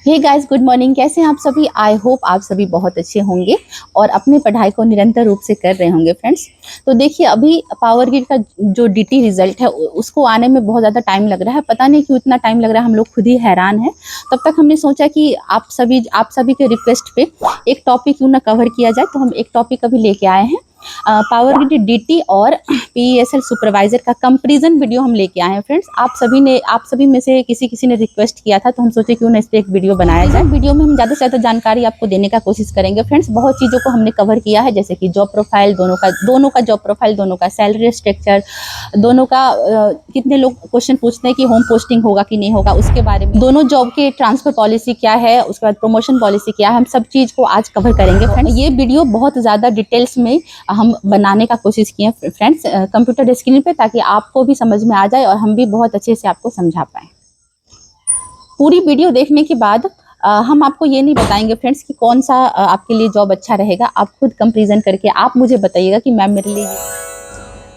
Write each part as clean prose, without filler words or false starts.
Hey guys, good morning. कैसे हैं आप सभी? आई होप आप सभी बहुत अच्छे होंगे और अपनी पढ़ाई को निरंतर रूप से कर रहे होंगे फ्रेंड्स। तो देखिए, अभी पावर ग्रिड का जो डीटी रिजल्ट है उसको आने में बहुत ज़्यादा टाइम लग रहा है। पता नहीं क्यों इतना टाइम लग रहा है, हम लोग खुद ही हैरान हैं। तब तक हमने सोचा कि आप सभी के रिक्वेस्ट पे एक टॉपिक क्यों ना कवर किया जाए, तो हम एक टॉपिक अभी लेके आए हैं। पावर ग्रिड डीटी और पीईएसएल सुपरवाइजर का कंपैरिजन वीडियो हम लेके आए हैं फ्रेंड्स। आप सभी में से किसी ने रिक्वेस्ट किया था, तो हम सोचे क्यों ना इस पे एक वीडियो बनाया जाए। वीडियो में हम ज़्यादा से ज़्यादा जानकारी आपको देने का कोशिश करेंगे फ्रेंड्स। बहुत चीज़ों को हमने कवर किया है, जैसे कि जॉब प्रोफाइल, दोनों का जॉब प्रोफाइल, दोनों का सैलरी स्ट्रक्चर, दोनों का कितने लोग क्वेश्चन पूछते हैं कि होम पोस्टिंग होगा कि नहीं होगा, उसके बारे में, दोनों जॉब के ट्रांसफर पॉलिसी क्या है, उसके बाद प्रमोशन पॉलिसी क्या है, हम सब चीज़ को आज कवर करेंगे फ्रेंड्स। ये वीडियो बहुत ज़्यादा डिटेल्स में हम बनाने का कोशिश किए फ्रेंड्स कंप्यूटर स्क्रीन पे, ताकि आपको भी समझ में आ जाए और हम भी बहुत अच्छे से आपको समझा पाएँ। पूरी वीडियो देखने के बाद हम आपको ये नहीं बताएंगे फ्रेंड्स कि कौन सा आपके लिए जॉब अच्छा रहेगा। आप खुद कंपैरिजन करके आप मुझे बताइएगा कि मैम मेरे लिए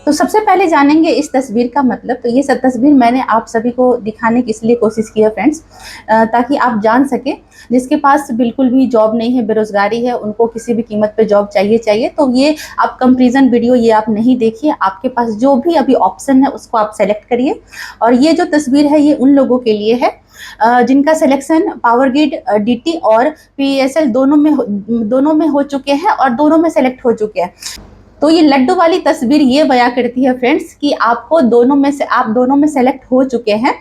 तो सबसे पहले जानेंगे इस तस्वीर का मतलब। तो ये सब तस्वीर मैंने आप सभी को दिखाने की इसलिए कोशिश की है फ्रेंड्स, ताकि आप जान सके जिसके पास बिल्कुल भी जॉब नहीं है, बेरोजगारी है, उनको किसी भी कीमत पे जॉब चाहिए। तो ये आप कंपैरिजन वीडियो ये आप नहीं देखिए। आपके पास जो भी अभी ऑप्शन है उसको आप सेलेक्ट करिए। और ये जो तस्वीर है ये उन लोगों के लिए है जिनका सिलेक्शन पावर ग्रिड डीटी और पीएसएल दोनों में हो चुके हैं और दोनों में सेलेक्ट हो चुके हैं। तो ये लड्डू वाली तस्वीर ये बयां करती है फ्रेंड्स कि आप दोनों में सेलेक्ट हो चुके हैं।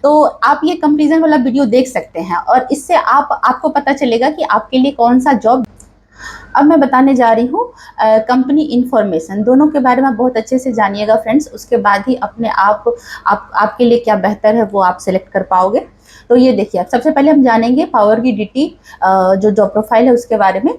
तो आप ये कंपैरिजन वाला वीडियो देख सकते हैं और इससे आपको पता चलेगा कि आपके लिए कौन सा जॉब। अब मैं बताने जा रही हूँ कंपनी इंफॉर्मेशन, दोनों के बारे में बहुत अच्छे से जानिएगा फ्रेंड्स। उसके बाद ही अपने आपके लिए क्या बेहतर है वो आप सेलेक्ट कर पाओगे। तो ये देखिए, सबसे पहले हम जानेंगे पावर की डीटी जो जॉब प्रोफाइल है उसके बारे में।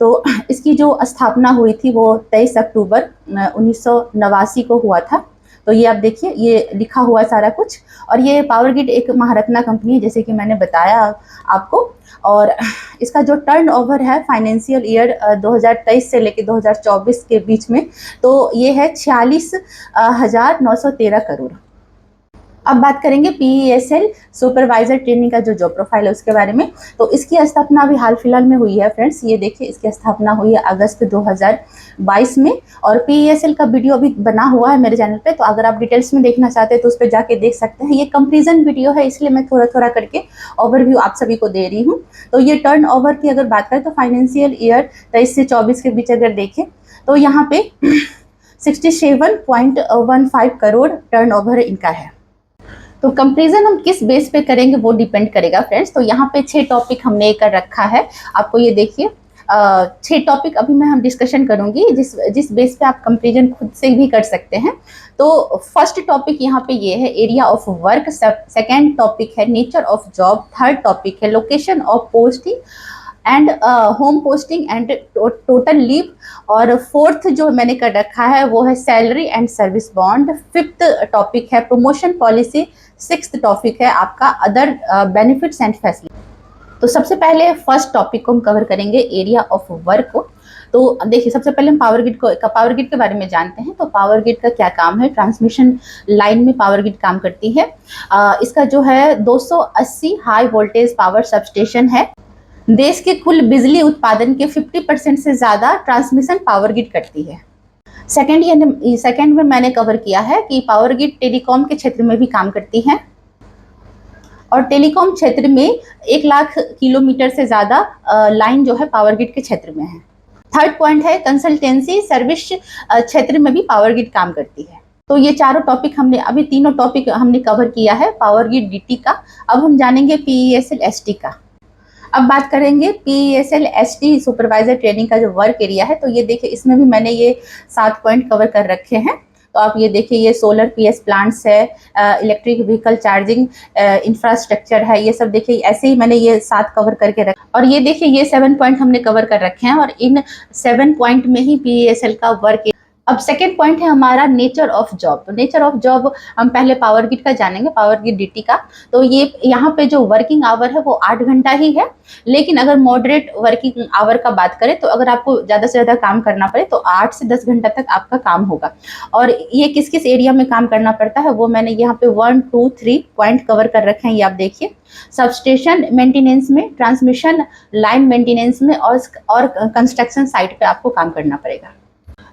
तो इसकी जो स्थापना हुई थी वो 23 अक्टूबर 1989 को हुआ था। तो ये आप देखिए, ये लिखा हुआ सारा कुछ। और ये पावर ग्रिड एक महारत्ना कंपनी है, जैसे कि मैंने बताया आपको। और इसका जो टर्नओवर है फाइनेंशियल ईयर 2023 से लेकर 2024 के बीच में, तो ये है 46,913 करोड़। अब बात करेंगे पीईएसएल सुपरवाइजर ट्रेनिंग का जो जॉब प्रोफाइल है उसके बारे में। तो इसकी स्थापना अभी हाल फिलहाल में हुई है फ्रेंड्स। ये देखिए, इसकी स्थापना हुई है अगस्त 2022 में। और पीईएसएल का वीडियो अभी बना हुआ है मेरे चैनल पे, तो अगर आप डिटेल्स में देखना चाहते हैं तो उस पर जाके देख सकते हैं। ये कंपैरिजन वीडियो है, इसलिए मैं थोड़ा थोड़ा करके ओवरव्यू आप सभी को दे रही हूँ। तो ये टर्न ओवर की अगर बात करें तो फाइनेंशियल ईयर 23 से 24 के बीच अगर देखें तो यहाँ पे 67.15 करोड़ टर्न ओवर इनका है। तो कंपैरिजन हम किस बेस पे करेंगे वो डिपेंड करेगा फ्रेंड्स। तो यहाँ पे 6 टॉपिक हमने कर रखा है। आपको ये देखिए 6 टॉपिक अभी हम डिस्कशन करूंगी, जिस बेस पे आप कंपैरिजन खुद से भी कर सकते हैं। तो फर्स्ट टॉपिक यहाँ पे ये है area of work, second topic है nature of job, third topic है location of posting and home posting and total leave, और फोर्थ जो मैंने कर रखा है वो है salary and service bond, fifth topic है प्रमोशन पॉलिसी, सिक्स्थ टॉपिक है आपका अदर बेनिफिट्स एंड फैसिलिटी। तो सबसे पहले फर्स्ट टॉपिक को हम कवर करेंगे एरिया ऑफ वर्क को। तो देखिए, सबसे पहले हम पावर ग्रिड के बारे में जानते हैं। तो पावर ग्रिड का क्या काम है? ट्रांसमिशन लाइन में पावर ग्रिड काम करती है। इसका जो है 280 हाई वोल्टेज पावर सबस्टेशन है। देश के कुल बिजली उत्पादन के 50% से ज़्यादा ट्रांसमिशन पावर ग्रिड करती है। सेकेंड में मैंने कवर किया है कि पावर ग्रिड टेलीकॉम के क्षेत्र में भी काम करती है और टेलीकॉम क्षेत्र में 1 लाख किलोमीटर से ज़्यादा लाइन जो है पावर ग्रिड के क्षेत्र में है। थर्ड पॉइंट है कंसल्टेंसी सर्विस क्षेत्र में भी पावर ग्रिड काम करती है। तो ये तीनों टॉपिक हमने कवर किया है पावर ग्रिड डीटी का। अब हम जानेंगे पीईएसएल एसटी का। अब बात करेंगे पीईएसएल एसटी सुपरवाइजर ट्रेनिंग का जो वर्क एरिया है। तो ये देखिए, इसमें भी मैंने ये 7 पॉइंट कवर कर रखे हैं। तो आप ये देखिए, ये सोलर पीएस प्लांट्स है, इलेक्ट्रिक व्हीकल चार्जिंग इंफ्रास्ट्रक्चर है, ये सब देखिए ऐसे ही मैंने ये 7 कवर करके रखे। और ये देखिए, ये 7 पॉइंट हमने कवर कर रखे हैं और इन 7 पॉइंट में ही पीईएसएल का वर्क अब सेकेंड पॉइंट है हमारा नेचर ऑफ जॉब। तो नेचर ऑफ जॉब हम पहले पावर ग्रिड का जानेंगे, पावर ग्रिड डीटी का। तो ये यहाँ पे जो वर्किंग आवर है वो 8 घंटा ही है, लेकिन अगर मॉडरेट वर्किंग आवर का बात करें तो अगर आपको ज़्यादा से ज़्यादा काम करना पड़े तो 8 से 10 घंटा तक आपका काम होगा। और ये किस किस एरिया में काम करना पड़ता है वो मैंने यहाँ पे 1, 2, 3 पॉइंट कवर कर रखे हैं, ये आप देखिए। सबस्टेशन मेंटेनेंस में, ट्रांसमिशन लाइन मेंटेनेंस में और कंस्ट्रक्शन साइट पे आपको काम करना पड़ेगा।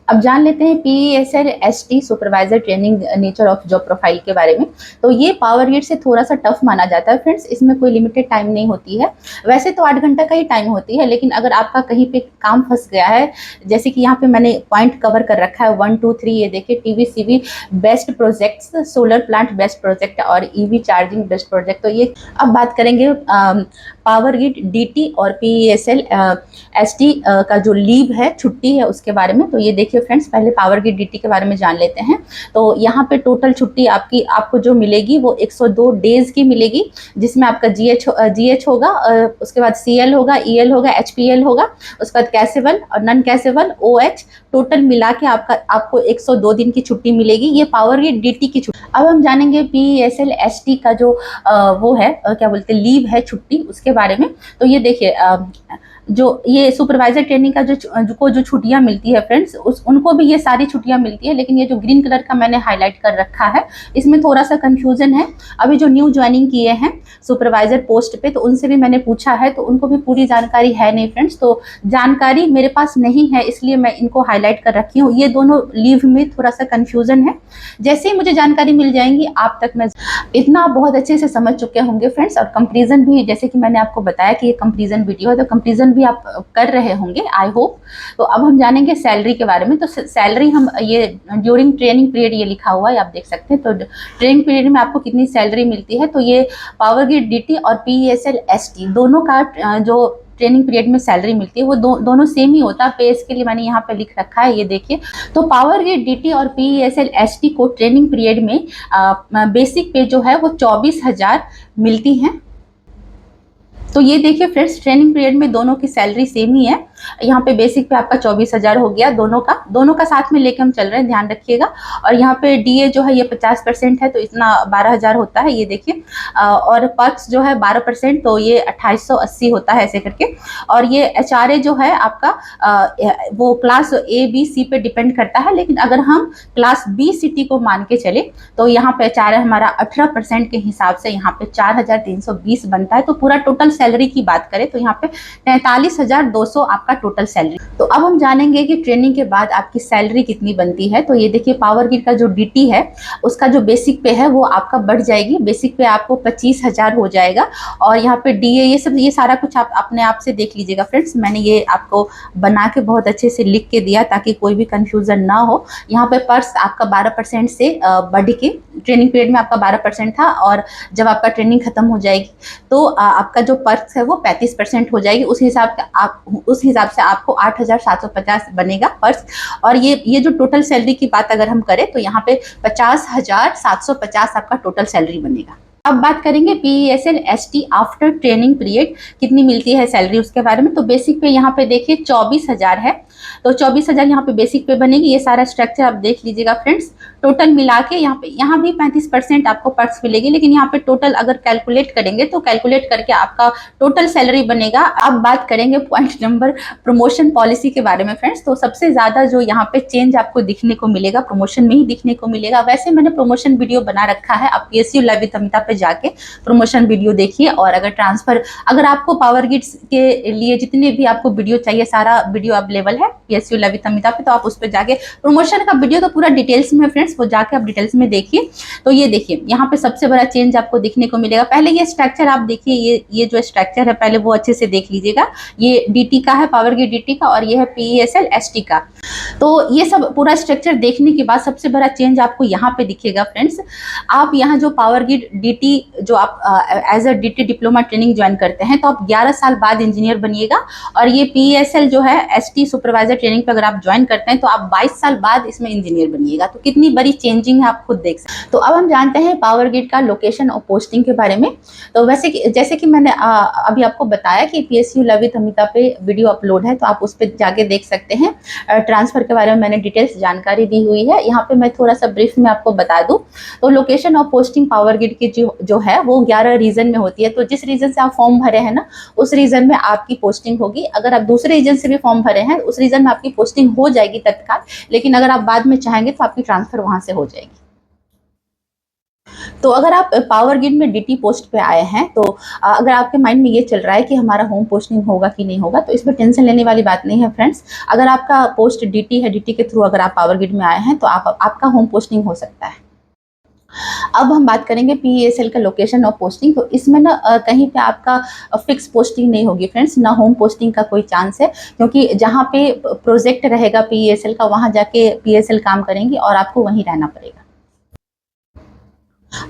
अब जान लेते हैं PESL ST supervisor training nature of job profile के बारे में। तो ये पावर ग्रिड से थोड़ा सा टफ माना जाता है फ्रेंड्स, इसमें कोई लिमिटेड टाइम नहीं होती है। वैसे तो 8 घंटा का ही टाइम होती है, लेकिन अगर आपका कहीं पे काम फंस गया है, जैसे कि यहाँ पे मैंने पॉइंट कवर कर रखा है 1, 2, 3, ये देखिए, TVCV best projects, solar plant best project और EV चार्जिंग बेस्ट प्रोजेक्ट। तो ये अब बात करेंगे पावर ग्रिड DT और PESL ST का जो लीव है, छुट्टी है, उसके बारे में। तो ये देखिए फ्रेंड्स, पहले पावर ग्रिड DT के बारे में जान लेते हैं। तो यहाँ पे टोटल छुट्टी आपको जो मिलेगी वो 102 डेज की मिलेगी, जिसमें आपका GH होगा, उसके बाद CL होगा, EL होगा, HPL होगा, उसके बाद कैसेबल और नॉन कैसेबल OH, टोटल मिला के आपको 102 दिन की छुट्टी मिलेगी। ये पावर ग्रिड DT की छुट्टी। अब हम जानेंगे PESL ST का जो वो है, क्या बोलते हैं, लीव है, छुट्टी, उसके बारे में। तो ये देखिए, जो ये सुपरवाइजर ट्रेनिंग का जो छुट्टियां मिलती है फ्रेंड्स, उनको भी ये सारी छुट्टियां मिलती है, लेकिन ये जो ग्रीन कलर का मैंने हाईलाइट कर रखा है, इसमें थोड़ा सा कंफ्यूजन है। अभी जो न्यू ज्वाइनिंग किए हैं सुपरवाइजर पोस्ट पे, तो उनसे भी मैंने पूछा है, तो उनको भी पूरी जानकारी है नहीं फ्रेंड्स। तो जानकारी मेरे पास नहीं है, इसलिए मैं इनको हाईलाइट कर रखी हूँ। ये दोनों लीव में थोड़ा सा कंफ्यूजन है, जैसे ही मुझे जानकारी मिल जाएंगी आप तक मैं इतना आप बहुत अच्छे से समझ चुके होंगे फ्रेंड्स। और कंपेरिजन भी, जैसे कि मैंने आपको बताया कि ये कंपेरिजन वीडियो है, तो कंपेरिजन भी आप कर रहे होंगे, आई होप। तो अब हम जानेंगे सैलरी के बारे में। तो सैलरी हम ये ड्यूरिंग ट्रेनिंग पीरियड, ये लिखा हुआ है, आप देख सकते हैं। तो ट्रेनिंग पीरियड में आपको कितनी सैलरी मिलती है, तो ये पावर ग्रिड DT और PESL ST दोनों का जो ट्रेनिंग पीरियड में सैलरी मिलती है वो दोनों सेम ही होता है। पे इसके लिए मैंने यहाँ पे लिख रखा है, ये देखिए। तो पावर ग्रिड DT और PESL ST को ट्रेनिंग पीरियड में बेसिक पे जो है वो 24,000 मिलती है। तो ये देखिए फ्रेंड्स, ट्रेनिंग पीरियड में दोनों की सैलरी सेम ही है। यहाँ पे बेसिक पे आपका 24,000 हो गया, दोनों का साथ में लेके हम चल रहे हैं, ध्यान रखिएगा। और यहाँ पे DA जो है ये 50% है, तो इतना 12,000 होता है, ये देखिए। और पर्क्स जो है 12%, तो ये 2880 होता है, ऐसे करके। और ये HRA जो है आपका वो क्लास A, B, C पे डिपेंड करता है, लेकिन अगर हम क्लास B CT को मान के चले तो यहाँ पे HRA हमारा 18% के हिसाब से यहाँ पे 4,320 बनता है। तो पूरा टोटल सैलरी की बात करें तो यहाँ पे 43,200 आपका टोटल सैलरी। तो अब हम जानेंगे कि ट्रेनिंग के बाद आपकी सैलरी कितनी बनती है। तो ये देखिए, पावर ग्रिड का जो DT है उसका जो बेसिक पे है वो आपका बढ़ जाएगी, बेसिक पे आपको 25,000 हो जाएगा। और यहाँ पे DA ये सारा कुछ आप अपने आप से देख लीजिएगा फ्रेंड्स, मैंने ये आपको बना के बहुत अच्छे से लिख के दिया ताकि कोई भी कंफ्यूजन ना हो। यहाँ पे पर्स आपका 12% से बढ़ के, ट्रेनिंग पीरियड में आपका 12% था, और जब आपका ट्रेनिंग खत्म हो जाएगी तो आपका जो पर्स है वो 35% हो जाएगी। उस हिसाब से आपको 8,750 बनेगा पर्स। और ये जो टोटल सैलरी की बात अगर हम करें तो यहाँ पे 50,750 आपका टोटल सैलरी बनेगा। अब बात करेंगे PESL ST after training period कितनी मिलती है सैलरी, उसके बारे में। तो बेसिक पे यहाँ पे देखिए 24,000 है, तो 24,000 यहाँ पे बेसिक पे बनेगी। ये सारा स्ट्रक्चर आप देख लीजिएगा फ्रेंड्स, टोटल मिला के यहाँ भी 35% आपको पर्क्स मिलेगी, लेकिन यहाँ पे टोटल अगर कैलकुलेट करेंगे तो कैलकुलेट करके आपका टोटल सैलरी बनेगा। अब बात करेंगे पॉइंट नंबर प्रमोशन पॉलिसी के बारे में फ्रेंड्स। तो सबसे ज्यादा जो यहाँ पे चेंज आपको दिखने को मिलेगा प्रमोशन में ही दिखने को मिलेगा। वैसे मैंने प्रमोशन वीडियो बना रखा है, आप PSU लाइव विद अमिता पे जाके प्रमोशन वीडियो देखिए। और अगर आपको पावर ग्रिड के लिए जितने भी आपको वीडियो चाहिए, सारा वीडियो अवेलेबल है PSU लाइव विद अमिता पे, तो आप उस पर जाके प्रमोशन का वीडियो तो पूरा डिटेल्स में फ्रेंड्स, वो जाके आप डिटेल्स में देखिए। तो ये देखिए, यहाँ पे सबसे बड़ा चेंज आपको दिखने को मिलेगा। पहले ये स्ट्रक्चर आप देखिए, ये जो स्ट्रक्चर है पहले वो अच्छे से देख लीजिएगा। ये DT का है, पावर ग्रिड DT का, और ये है PESL ST का। तो ये सब पूरा स्ट्रक्चर देखने के बाद सबसे बड़ा चेंज आपको यहाँ पे दिखेगा फ्रेंड्स। आप यहाँ जो पावर ग्रिड DT जो आप as a DT diploma training join करते हैं, तो आप 11 साल बाद इंजीनियर बनिएगा। और ये PESL जो है ST सुपरवाइजर सुपरवाइजर ट्रेनिंग पे अगर आप ज्वाइन करते हैं तो आप 22 साल बाद इसमें इंजीनियर बनिएगा। तो कितनी बड़ी चेंजिंग है, आप खुद देख सकते हैं। तो अब हम जानते हैं पावर ग्रिड का लोकेशन और पोस्टिंग के बारे में। तो वैसे जैसे कि मैंने अभी आपको बताया कि PSU ललित अमिता पे वीडियो अपलोड है, तो आप उस पर जाके देख सकते हैं। ट्रांसफर के बारे में मैंने डिटेल्स जानकारी दी हुई है। यहाँ पे मैं थोड़ा सा ब्रीफ में आपको बता दूं तो लोकेशन और पोस्टिंग पावर ग्रिड की जो है वो 11 रीजन में होती है। तो जिस रीजन से आप फॉर्म भरे हैं ना, उस रीजन में आपकी पोस्टिंग होगी। अगर आप दूसरे रीजन से भी फॉर्म भरे हैं, उस रीजन में आपकी पोस्टिंग हो जाएगी तत्काल, लेकिन अगर आप बाद में चाहेंगे तो आपकी ट्रांसफर वहां से हो जाएगी। तो अगर आप पावर ग्रिड में DT पोस्ट पे आए हैं, तो अगर आपके माइंड में ये चल रहा है कि हमारा होम पोस्टिंग होगा कि नहीं होगा, तो इसमें टेंशन लेने वाली बात नहीं है फ्रेंड्स। अगर आपका पोस्ट DT है, DT के थ्रू अगर आप पावर ग्रिड में आए हैं तो आपका होम पोस्टिंग हो सकता है। अब हम बात करेंगे PESL का लोकेशन और पोस्टिंग। तो इसमें ना कहीं पे आपका फिक्स पोस्टिंग नहीं होगी फ्रेंड्स, ना होम पोस्टिंग का कोई चांस है, क्योंकि जहाँ पे प्रोजेक्ट रहेगा PESL का, वहाँ जाके PSL काम करेंगी और आपको वहीं रहना पड़ेगा।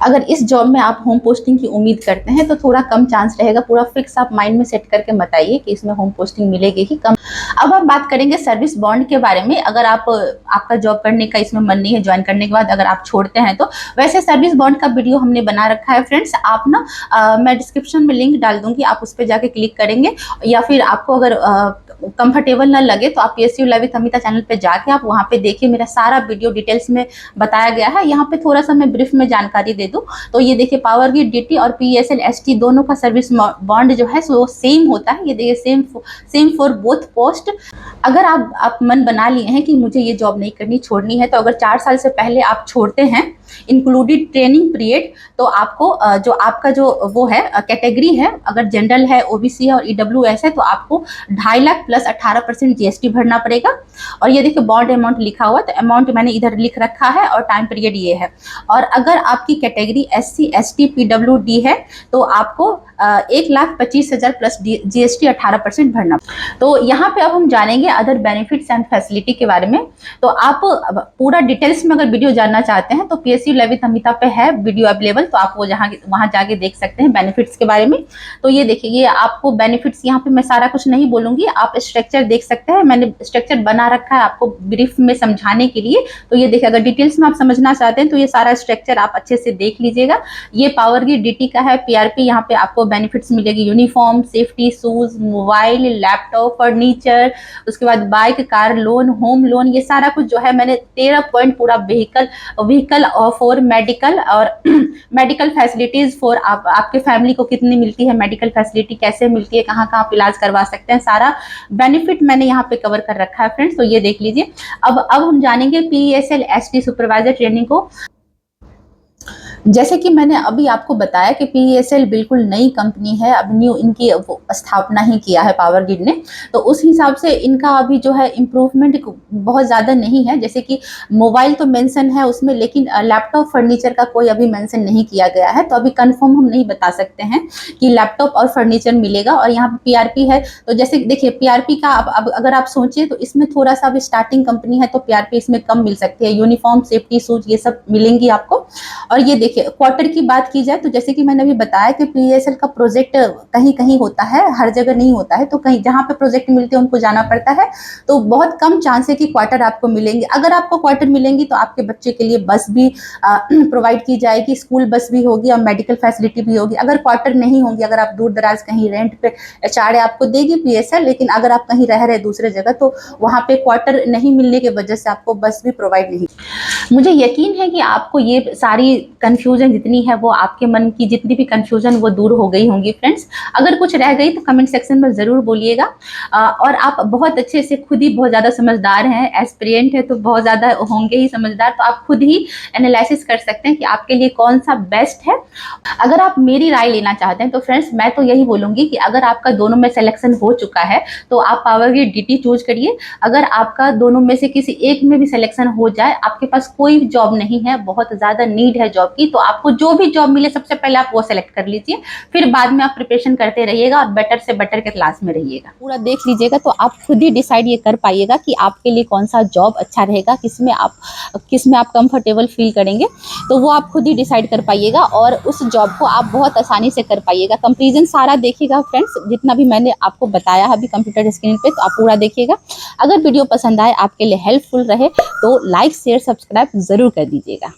अगर इस जॉब में आप होम पोस्टिंग की उम्मीद करते हैं तो थोड़ा कम चांस रहेगा। पूरा फिक्स आप माइंड में सेट करके बताइए कि इसमें होम पोस्टिंग मिलेगी कि कम। अब हम बात करेंगे सर्विस बॉन्ड के बारे में। अगर आपका जॉब करने का इसमें मन नहीं है, ज्वाइन करने के बाद अगर आप छोड़ते हैं तो वैसे सर्विस बॉन्ड का वीडियो हमने बना रखा है फ्रेंड्स। आप ना मैं डिस्क्रिप्शन में लिंक डाल दूंगी, आप उस पर जाके क्लिक करेंगे, या फिर आपको अगर कंफर्टेबल ना लगे तो आप PSU ललित अमिता चैनल पे जाके आप वहाँ पे देखिए, मेरा सारा वीडियो डिटेल्स में बताया गया है। यहाँ पे थोड़ा सा मैं ब्रीफ में जानकारी दे दूं तो ये देखिए, पावर ग्रिड DT और PSL ST दोनों का सर्विस बॉन्ड जो है वो सेम होता है। ये देखिए, सेम फॉर बोथ पोस्ट। अगर आप मन बना लिए हैं कि मुझे ये जॉब नहीं करनी, छोड़नी है, तो अगर 4 साल से पहले आप छोड़ते हैं इंक्लूडेड ट्रेनिंग पीरियड, तो आपको जो आपका जो वो है कैटेगरी है, अगर जनरल है, OBC है और EWS है, तो आपको 2.5 लाख प्लस 18% GST भरना पड़ेगा। और ये देखिए बॉन्ड अमाउंट लिखा हुआ, तो अमाउंट मैंने इधर लिख रखा है और टाइम पीरियड ये है। और अगर आपकी कैटेगरी SC ST PWD है तो आपको 1,25,000 प्लस GST 18% भरना। तो यहाँ पे अब हम जानेंगे अदर बेनिफिट्स एंड फैसिलिटी के बारे में। तो आप पूरा डिटेल्स में अगर वीडियो जानना चाहते हैं तो PSU ललित अमिता पे है वीडियो अवेलेबल, तो आप वो वहां जाके देख सकते हैं बेनिफिट्स के बारे में। तो ये देखिए, ये आपको बेनिफिट्स, यहाँ पे मैं सारा कुछ नहीं बोलूंगी, आप स्ट्रक्चर देख सकते हैं, मैंने स्ट्रक्चर बना रखा है आपको ब्रीफ में समझाने के लिए। तो ये देखिए, अगर डिटेल्स में आप समझना चाहते हैं तो ये सारा स्ट्रक्चर आप अच्छे से देख लीजिएगा। ये पावर ग्रिड DT का है। PRP, यहाँ पे आपको बेनिफिट्स मिलेगी, uniform, safety, shoes, mobile, laptop, furniture, उसके बाद bike, car loan, home loan, ये सारा कुछ जो है मैंने 13 पॉइंट पूरा व्हीकल फॉर मेडिकल और मेडिकल फैसिलिटीज फॉर आपके फैमिली को कितनी मिलती है, मेडिकल फैसिलिटी कैसे मिलती है, कहाँ कहाँ आप इलाज करवा सकते हैं, सारा बेनिफिट मैंने यहाँ पे कवर कर रखा है फ्रेंड्स। तो ये देख लीजिए। अब हम जानेंगे PESL ST सुपरवाइजर ट्रेनिंग को। जैसे कि मैंने अभी आपको बताया कि PESL बिल्कुल नई कंपनी है, अब न्यू इनकी स्थापना ही किया है पावर ग्रिड ने, तो उस हिसाब से इनका अभी जो है इम्प्रूवमेंट बहुत ज़्यादा नहीं है। जैसे कि मोबाइल तो मेंशन है उसमें, लेकिन लैपटॉप फर्नीचर का कोई अभी मेंशन नहीं किया गया है, तो अभी कंफर्म हम नहीं बता सकते हैं कि लैपटॉप और फर्नीचर मिलेगा। और यहाँ पे PRP है, तो जैसे देखिए PRP का अब अगर आप सोचिए तो इसमें थोड़ा सा अभी स्टार्टिंग कंपनी है, तो PRP इसमें कम मिल सकती है। यूनिफॉर्म, सेफ्टी, शूज, ये सब मिलेंगी आपको। और ये देखिए, क्वार्टर की बात की जाए तो जैसे कि मैंने अभी बताया कि PESL का प्रोजेक्ट कहीं कहीं होता है, हर जगह नहीं होता है, तो कहीं जहाँ पे प्रोजेक्ट मिलते हैं उनको जाना पड़ता है। तो बहुत कम चांस है कि क्वार्टर आपको मिलेंगे। अगर आपको क्वार्टर मिलेंगी तो आपके बच्चे के लिए बस भी प्रोवाइड की जाएगी, स्कूल बस भी होगी और मेडिकल फैसिलिटी भी होगी। अगर क्वार्टर नहीं होंगी, अगर आप दूर दराज कहीं रेंट पे HRA आपको देगी PSL, लेकिन अगर आप कहीं रह रहे दूसरे जगह तो वहाँ पे क्वार्टर नहीं मिलने की वजह से आपको बस भी प्रोवाइड नहीं। मुझे यकीन है कि आपको ये सारी कंफ्यूजन जितनी है, वो आपके मन की जितनी भी कंफ्यूजन वो दूर हो गई होंगी फ्रेंड्स। अगर कुछ रह गई तो कमेंट सेक्शन में ज़रूर बोलिएगा। और आप बहुत अच्छे से, खुद ही बहुत ज़्यादा समझदार हैं, एस्पिरेंट है तो बहुत ज़्यादा होंगे ही समझदार, तो आप खुद ही एनालिसिस कर सकते हैं कि आपके लिए कौन सा बेस्ट है। अगर आप मेरी राय लेना चाहते हैं तो फ्रेंड्स मैं तो यही बोलूँगी कि अगर आपका दोनों में सिलेक्शन हो चुका है तो आप पावर ग्रिड DT चूज करिए। अगर आपका दोनों में से किसी एक में भी सिलेक्शन हो जाए, आपके पास कोई जॉब नहीं है, बहुत ज़्यादा नीड है जॉब की, तो आपको जो भी जॉब मिले सबसे पहले आप वो सेलेक्ट कर लीजिए, फिर बाद में आप प्रिपरेशन करते रहिएगा और बेटर से बेटर के क्लास में रहिएगा। पूरा देख लीजिएगा तो आप खुद ही डिसाइड ये कर पाइएगा कि आपके लिए कौन सा जॉब अच्छा रहेगा, किसमें आप कंफर्टेबल फील करेंगे, तो वो आप खुद ही डिसाइड कर पाइएगा और उस जॉब को आप बहुत आसानी से कर पाइएगा। कंपैरिजन सारा देखिएगा फ्रेंड्स, जितना भी मैंने आपको बताया अभी कंप्यूटर स्क्रीन पे, तो आप पूरा देखिएगा। अगर वीडियो पसंद आए, आपके लिए हेल्पफुल रहे, तो लाइक शेयर सब्सक्राइब जरूर कर दीजिएगा।